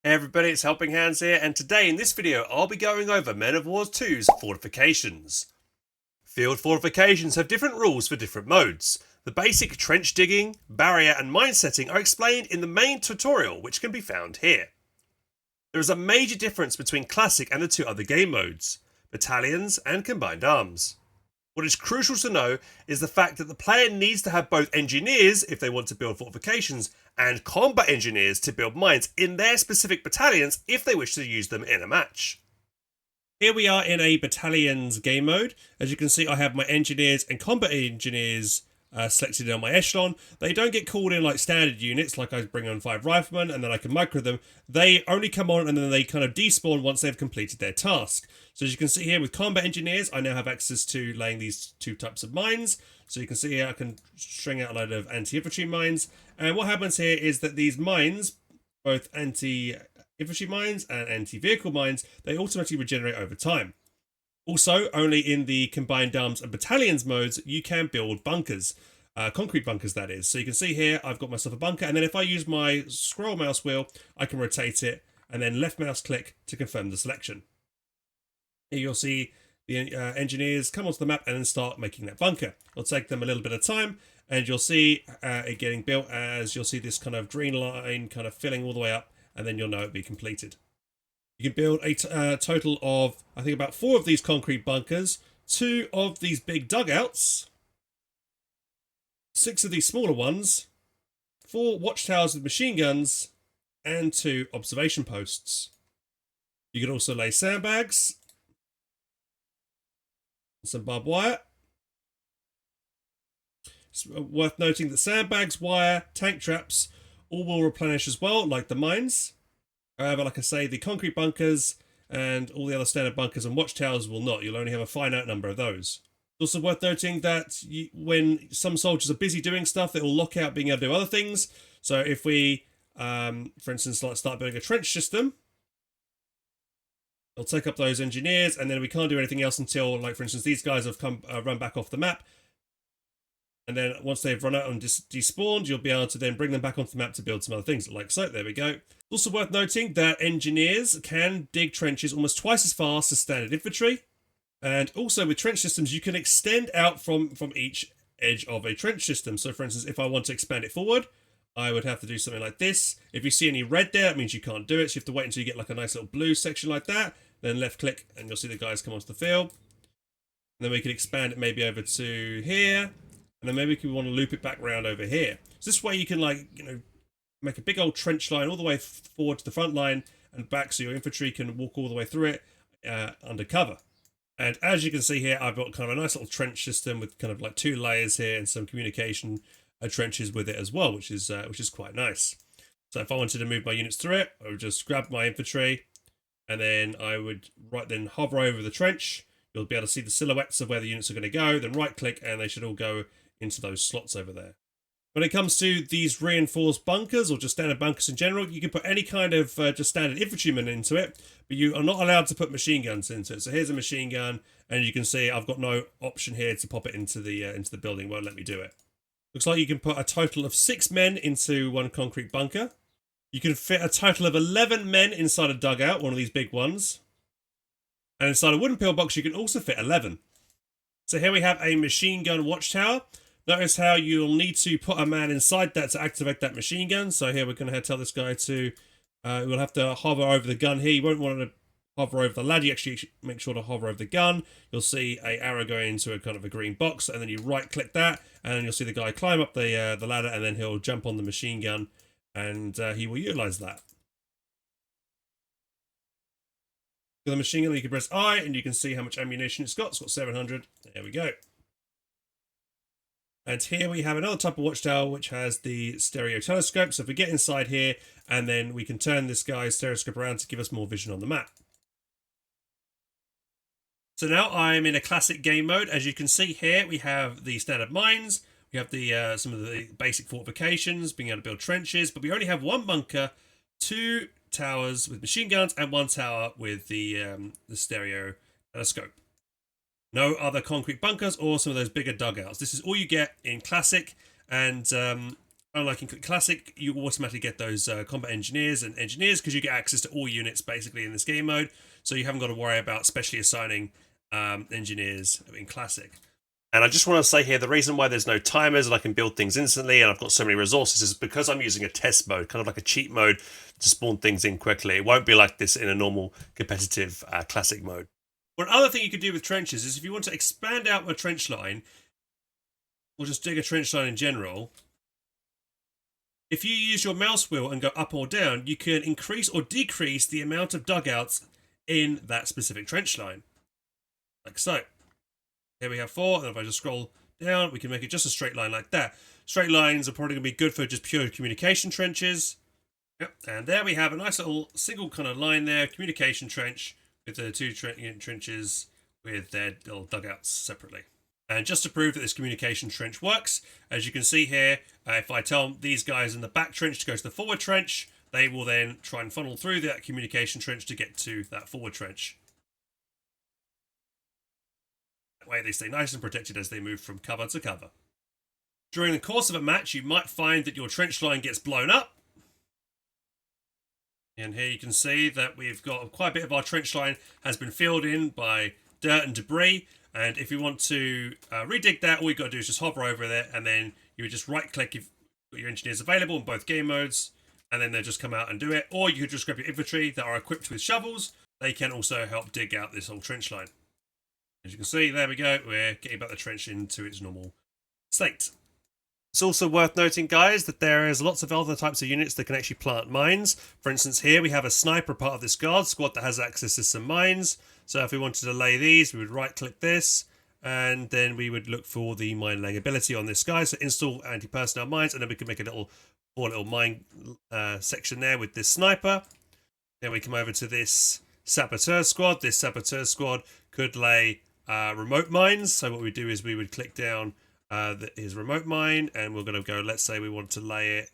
Hey everybody, it's Helping Hands here, and today in this video I'll be going over Men of War's 2's Fortifications. Field fortifications have different rules for different modes. The basic trench digging, barrier and mine setting are explained in the main tutorial, which can be found here. There is a major difference between Classic and the two other game modes, Battalions and Combined Arms. What is crucial to know is the fact that the player needs to have both engineers if they want to build fortifications and combat engineers to build mines in their specific battalions if they wish to use them in a match. Here we are in a battalions game mode. As you can see, I have my engineers and combat engineers selected on my echelon. They don't get called in like standard units, like I bring on 5 riflemen and then I can micro them. They only come on and then they kind of despawn once they've completed their task. So as you can see here with combat engineers, I now have access to laying these two types of mines. So you can see here I can string out a load of anti-infantry mines. And what happens here is that these mines, both anti-infantry mines and anti-vehicle mines, they automatically regenerate over time. Also, only in the Combined Arms and Battalions modes, you can build bunkers. Concrete bunkers, that is. So you can see here, I've got myself a bunker, and then if I use my scroll mouse wheel, I can rotate it, and then left mouse click to confirm the selection. Here you'll see the engineers come onto the map and then start making that bunker. It'll take them a little bit of time, and you'll see it getting built as you'll see this kind of green line kind of filling all the way up, and then you'll know it'll be completed. You can build a total of, I think, about 4 of these concrete bunkers, 2 of these big dugouts, 6 of these smaller ones, 4 watchtowers with machine guns, and 2 observation posts. You can also lay sandbags, some barbed wire. It's worth noting that sandbags, wire, tank traps all will replenish as well, like the mines. However, like I say, the concrete bunkers and all the other standard bunkers and watchtowers will not. You'll only have a finite number of those. It's also worth noting that when some soldiers are busy doing stuff, it will lock out being able to do other things. So if we, for instance, like start building a trench system, it'll take up those engineers, and then we can't do anything else until, like, for instance, these guys have come run back off the map. And then once they've run out and despawned, you'll be able to then bring them back onto the map to build some other things, like so. There we go. Also worth noting that engineers can dig trenches almost twice as fast as standard infantry. And also with trench systems, you can extend out from each edge of a trench system. So for instance, if I want to expand it forward, I would have to do something like this. If you see any red there, it means you can't do it. So you have to wait until you get like a nice little blue section like that. Then left click and you'll see the guys come onto the field. And then we can expand it maybe over to here. And then maybe we want to loop it back round over here. So this way you can, like, you know, make a big old trench line all the way forward to the front line and back, so your infantry can walk all the way through it under cover. And as you can see here, I've got kind of a nice little trench system with kind of like 2 layers here and some communication trenches with it as well, which is quite nice. So if I wanted to move my units through it, I would just grab my infantry, and then I would then hover over the trench. You'll be able to see the silhouettes of where the units are going to go. Then right click, and they should all go into those slots over there. When it comes to these reinforced bunkers or just standard bunkers in general, you can put any kind of just standard infantrymen into it, but you are not allowed to put machine guns into it. So here's a machine gun, and you can see I've got no option here to pop it into the building. Won't let me do it. Looks like you can put a total of 6 men into one concrete bunker. You can fit a total of 11 men inside a dugout, one of these big ones. And inside a wooden pillbox, you can also fit 11. So here we have a machine gun watchtower. Notice how you'll need to put a man inside that to activate that machine gun. So here we're going to tell this guy to, we'll have to hover over the gun here. You won't want to hover over the ladder. You actually make sure to hover over the gun. You'll see an arrow going into a kind of a green box, and then you right click that, and then you'll see the guy climb up the ladder, and then he'll jump on the machine gun, and he will utilize that. For the machine gun, you can press I, and you can see how much ammunition it's got. It's got 700. There we go. And here we have another type of watchtower which has the stereo telescope. So if we get inside here, and then we can turn this guy's stereoscope around to give us more vision on the map. So now I'm in a classic game mode. As you can see here, we have the standard mines. We have the some of the basic fortifications, being able to build trenches, but we only have 1 bunker, 2 towers with machine guns, and 1 tower with the stereo telescope. No other concrete bunkers or some of those bigger dugouts. This is all you get in Classic, and Unlike in Classic, you automatically get those combat engineers and engineers because you get access to all units basically in this game mode. So you haven't got to worry about specially assigning engineers in Classic. And I just want to say here, the reason why there's no timers and I can build things instantly and I've got so many resources is because I'm using a test mode, kind of like a cheat mode to spawn things in quickly. It won't be like this in a normal competitive Classic mode. One other thing you could do with trenches is if you want to expand out a trench line, or just dig a trench line in general, if you use your mouse wheel and go up or down, you can increase or decrease the amount of dugouts in that specific trench line. Like so. Here we have 4, and if I just scroll down, we can make it just a straight line like that. Straight lines are probably going to be good for just pure communication trenches. Yep, and there we have a nice little single kind of line there, communication trench, with the 2 trenches with their little dugouts separately. And just to prove that this communication trench works, as you can see here, if I tell these guys in the back trench to go to the forward trench, they will then try and funnel through that communication trench to get to that forward trench. That way they stay nice and protected as they move from cover to cover. During the course of a match, you might find that your trench line gets blown up. And here you can see that we've got quite a bit of our trench line has been filled in by dirt and debris. And if you want to redig that, all you've got to do is just hover over there, and then you would just right click if your engineers available in both game modes, and then they'll just come out and do it. Or you could just grab your infantry that are equipped with shovels. They can also help dig out this whole trench line. As you can see, there we go, we're getting back the trench into its normal state. It's also worth noting, guys, that there is lots of other types of units that can actually plant mines. For instance, here we have a sniper part of this guard squad that has access to some mines. So if we wanted to lay these, we would right-click this, and then we would look for the mine laying ability on this guy. So install anti-personnel mines, and then we can make a little mine section there with this sniper. Then we come over to this saboteur squad. This saboteur squad could lay remote mines. So what we do is we would click down his remote mine, and we're going to go, let's say we want to lay it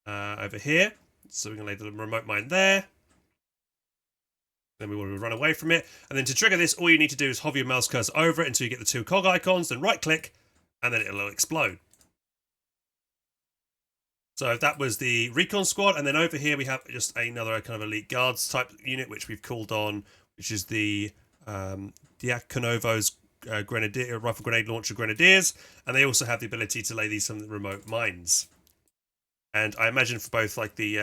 over here. So we can lay the remote mine there. Then we want to run away from it. And then to trigger this, all you need to do is hover your mouse cursor over it until you get the 2 cog icons, then right click, and then it'll explode. So that was the recon squad. And then over here we have just another kind of elite guards type unit, which we've called on, which is the Diakonovo's Grenadier, Rifle Grenade Launcher Grenadiers. And they also have the ability to lay some remote mines. And I imagine for both like the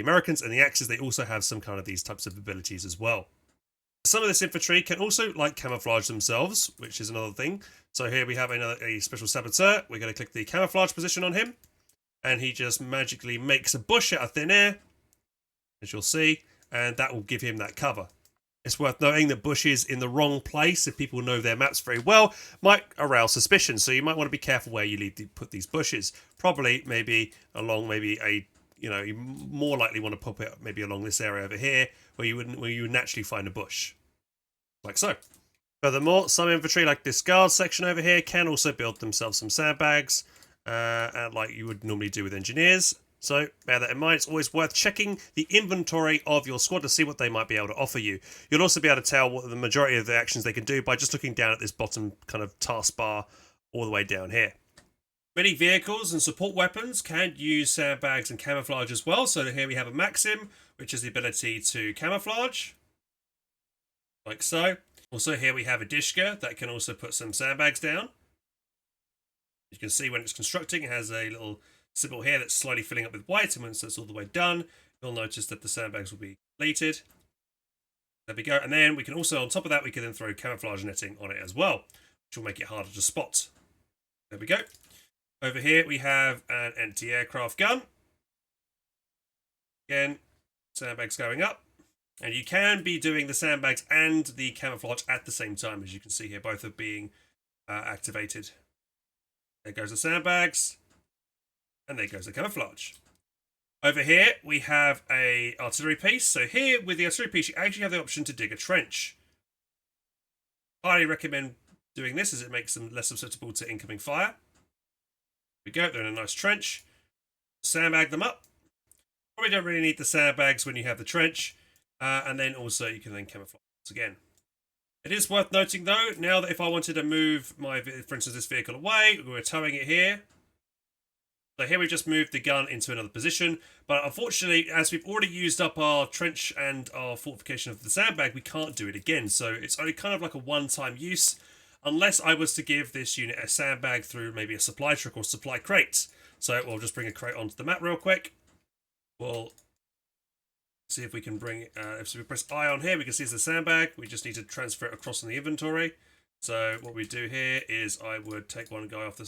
Americans and the Axis, they also have some kind of these types of abilities as well. Some of this infantry can also like camouflage themselves, which is another thing. So here we have a special saboteur. We're going to click the camouflage position on him, and he just magically makes a bush out of thin air, as you'll see, and that will give him that cover. It's worth noting that bushes in the wrong place, if people know their maps very well, might arouse suspicion. So you might want to be careful where you put these bushes. Probably maybe along you more likely want to pop it maybe along this area over here where you would naturally find a bush. Like so. Furthermore, some infantry like this guard section over here can also build themselves some sandbags, like you would normally do with engineers. So bear that in mind. It's always worth checking the inventory of your squad to see what they might be able to offer you. You'll also be able to tell what the majority of the actions they can do by just looking down at this bottom kind of taskbar all the way down here. Many vehicles and support weapons can use sandbags and camouflage as well. So here we have a Maxim, which is the ability to camouflage, like so. Also here we have a Dishka that can also put some sandbags down. You can see when it's constructing, it has a little symbol here that's slowly filling up with white, and once that's all the way done, you'll notice that the sandbags will be completed. There we go. And then we can also, on top of that, we can then throw camouflage netting on it as well, which will make it harder to spot. There we go. Over here we have an anti-aircraft gun. Again, sandbags going up. And you can be doing the sandbags and the camouflage at the same time, as you can see here, both are being activated. There goes the sandbags. And there goes the camouflage. Over here, we have a artillery piece. So here, with the artillery piece, you actually have the option to dig a trench. Highly recommend doing this, as it makes them less susceptible to incoming fire. There we go, they're in a nice trench. Sandbag them up. Probably don't really need the sandbags when you have the trench. And then also, you can then camouflage once again. It is worth noting, though, now that if I wanted to move for instance, this vehicle away, we're towing it here. So here we've just moved the gun into another position, but unfortunately, as we've already used up our trench and our fortification of the sandbag, we can't do it again. So it's only kind of like a one-time use, unless I was to give this unit a sandbag through maybe a supply truck or supply crate. So we'll just bring a crate onto the map real quick. We'll see if we can bring, if we press I on here, we can see it's a sandbag. We just need to transfer it across in the inventory. So what we do here is I would take one guy off the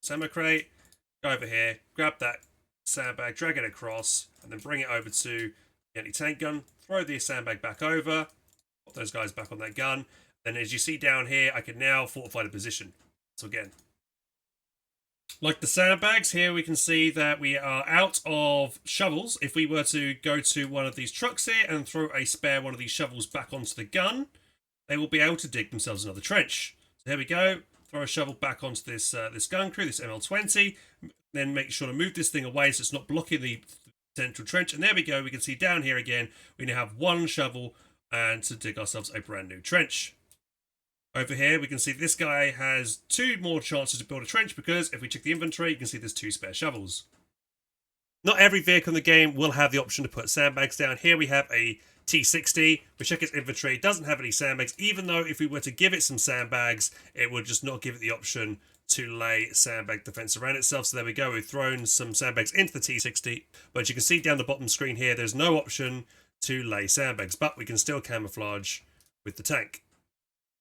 semi crate, go over here, grab that sandbag, drag it across, and then bring it over to the anti-tank gun, throw the sandbag back over, put those guys back on that gun. Then as you see down here, I can now fortify the position. So again, like the sandbags, here we can see that we are out of shovels. If we were to go to one of these trucks here and throw a spare one of these shovels back onto the gun, they will be able to dig themselves another trench. So here we go. Throw a shovel back onto this this gun crew, this ML20. Then make sure to move this thing away so it's not blocking the central trench. And there we go. We can see down here again, we now have one shovel and to dig ourselves a brand new trench. Over here, we can see this guy has 2 more chances to build a trench because if we check the inventory, you can see there's 2 spare shovels. Not every vehicle in the game will have the option to put sandbags down. Here we have a T60. We check its inventory. It doesn't have any sandbags, even though if we were to give it some sandbags, it would just not give it the option to lay sandbag defense around itself. So there we go. We've thrown some sandbags into the T60. But you can see down the bottom screen here, there's no option to lay sandbags, but we can still camouflage with the tank.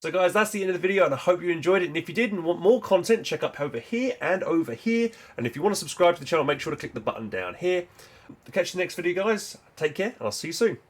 So guys, that's the end of the video, and I hope you enjoyed it. And if you did and want more content, check up over here and over here. And if you want to subscribe to the channel, make sure to click the button down here. Catch you in the next video, guys. Take care, and I'll see you soon.